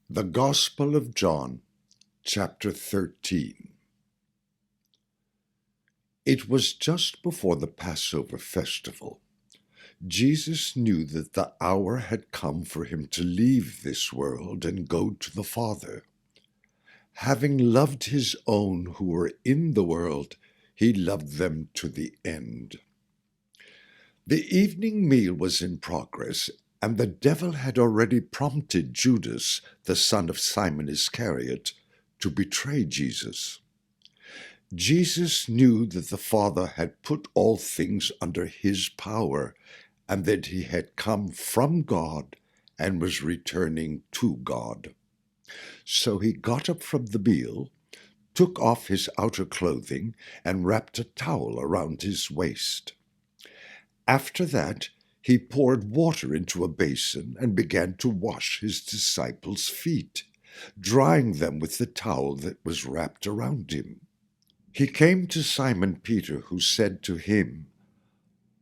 The Gospel of John, chapter 13. It was just before the Passover festival. Jesus knew that the hour had come for him to leave this world and go to the Father. Having loved his own who were in the world, he loved them to the end. The evening meal was in progress, and the devil had already prompted Judas, the son of Simon Iscariot, to betray Jesus. Jesus knew that the Father had put all things under his power, and that he had come from God and was returning to God. So he got up from the meal, took off his outer clothing, and wrapped a towel around his waist. After that, he poured water into a basin and began to wash his disciples' feet, drying them with the towel that was wrapped around him. He came to Simon Peter, who said to him,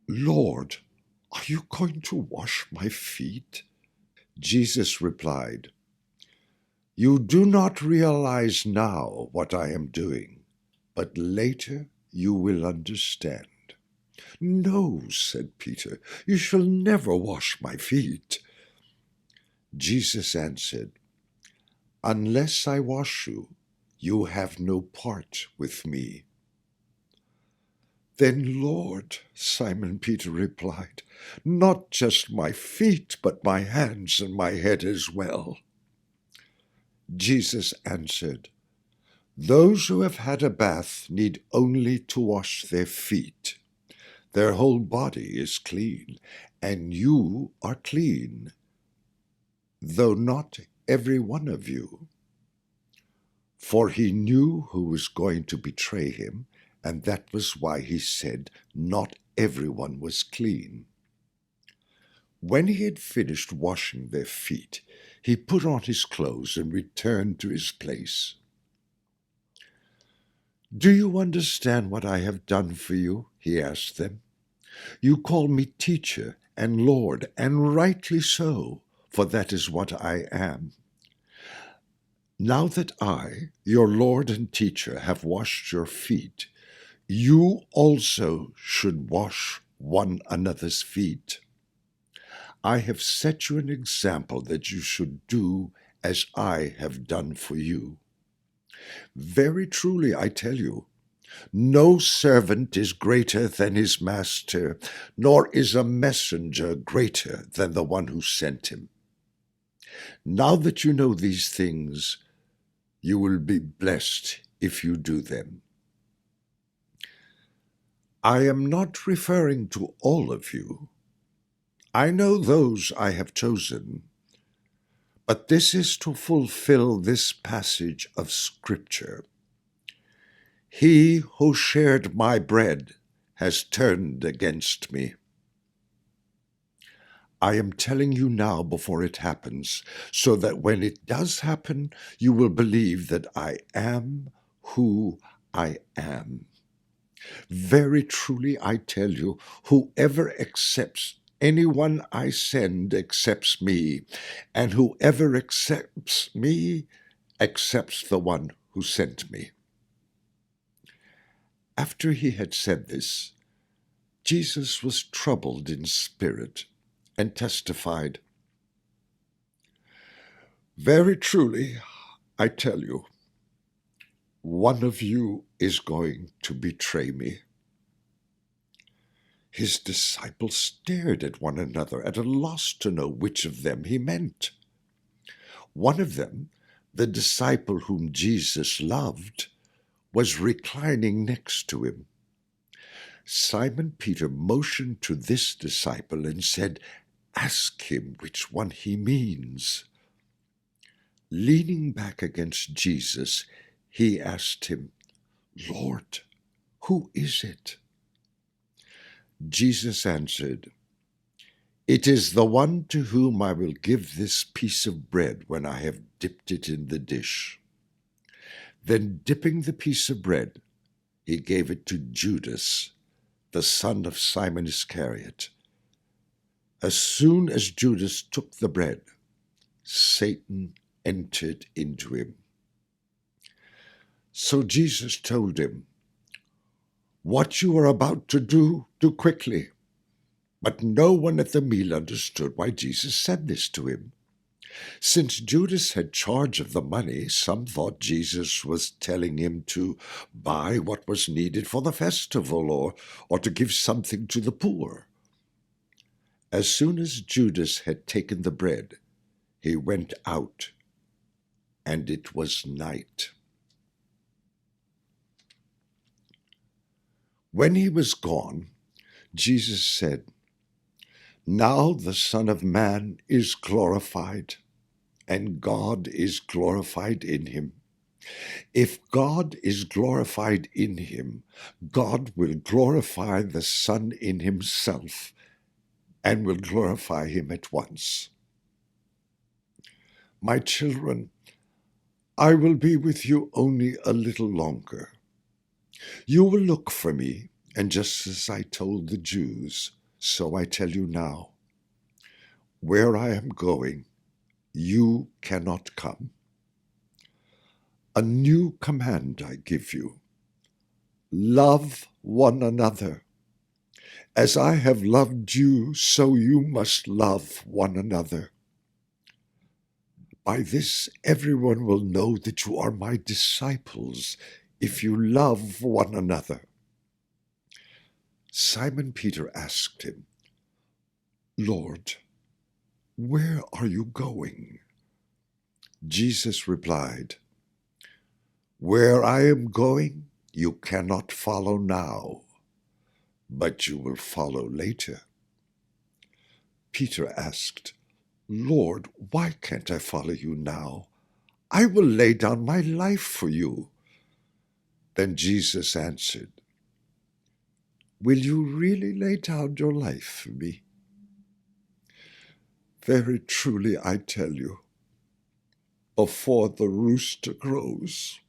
"Lord, are you going to wash my feet?" Jesus replied, "You do not realize now what I am doing, but later you will understand." "No," said Peter, "you shall never wash my feet." Jesus answered, "Unless I wash you, you have no part with me." "Then, Lord," Simon Peter replied, "not just my feet, but my hands and my head as well." Jesus answered, "Those who have had a bath need only to wash their feet. Their whole body is clean, and you are clean, though not every one of you." For he knew who was going to betray him, and that was why he said not everyone was clean. When he had finished washing their feet, he put on his clothes and returned to his place. "Do you understand what I have done for you?" he asked them. "You call me teacher and Lord, and rightly so, for that is what I am. Now that I, your Lord and teacher, have washed your feet, you also should wash one another's feet. I have set you an example that you should do as I have done for you. Very truly I tell you, no servant is greater than his master, nor is a messenger greater than the one who sent him. Now that you know these things, you will be blessed if you do them. I am not referring to all of you. I know those I have chosen, but this is to fulfill this passage of Scripture. He who shared my bread has turned against me. I am telling you now before it happens, so that when it does happen, you will believe that I am who I am. Very truly I tell you, whoever accepts anyone I send accepts me, and whoever accepts me accepts the one who sent me." After he had said this, Jesus was troubled in spirit and testified, "Very truly, I tell you, one of you is going to betray me." His disciples stared at one another, at a loss to know which of them he meant. One of them, the disciple whom Jesus loved, was reclining next to him. Simon Peter motioned to this disciple and said, "Ask him which one he means." Leaning back against Jesus, he asked him, "Lord, who is it?" Jesus answered, "It is the one to whom I will give this piece of bread when I have dipped it in the dish." Then, dipping the piece of bread, he gave it to Judas, the son of Simon Iscariot. As soon as Judas took the bread, Satan entered into him. So Jesus told him, "What you are about to do, do quickly." But no one at the meal understood why Jesus said this to him. Since Judas had charge of the money, some thought Jesus was telling him to buy what was needed for the festival or to give something to the poor. As soon as Judas had taken the bread, he went out, and it was night. When he was gone, Jesus said, "Now the Son of Man is glorified, and God is glorified in him. If God is glorified in him, God will glorify the Son in himself, and will glorify him at once. My children, I will be with you only a little longer. You will look for me, and just as I told the Jews, so I tell you now. Where I am going, you cannot come. A new command I give you. Love one another. As I have loved you, so you must love one another. By this everyone will know that you are my disciples, if you love one another." Simon Peter asked him, "Lord, where are you going?" Jesus replied, "Where I am going, you cannot follow now, but you will follow later." Peter asked, "Lord, why can't I follow you now? I will lay down my life for you." Then Jesus answered, "Will you really lay down your life for me? Very truly I tell you, before the rooster crows,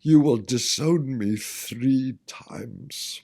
you will disown me 3 times."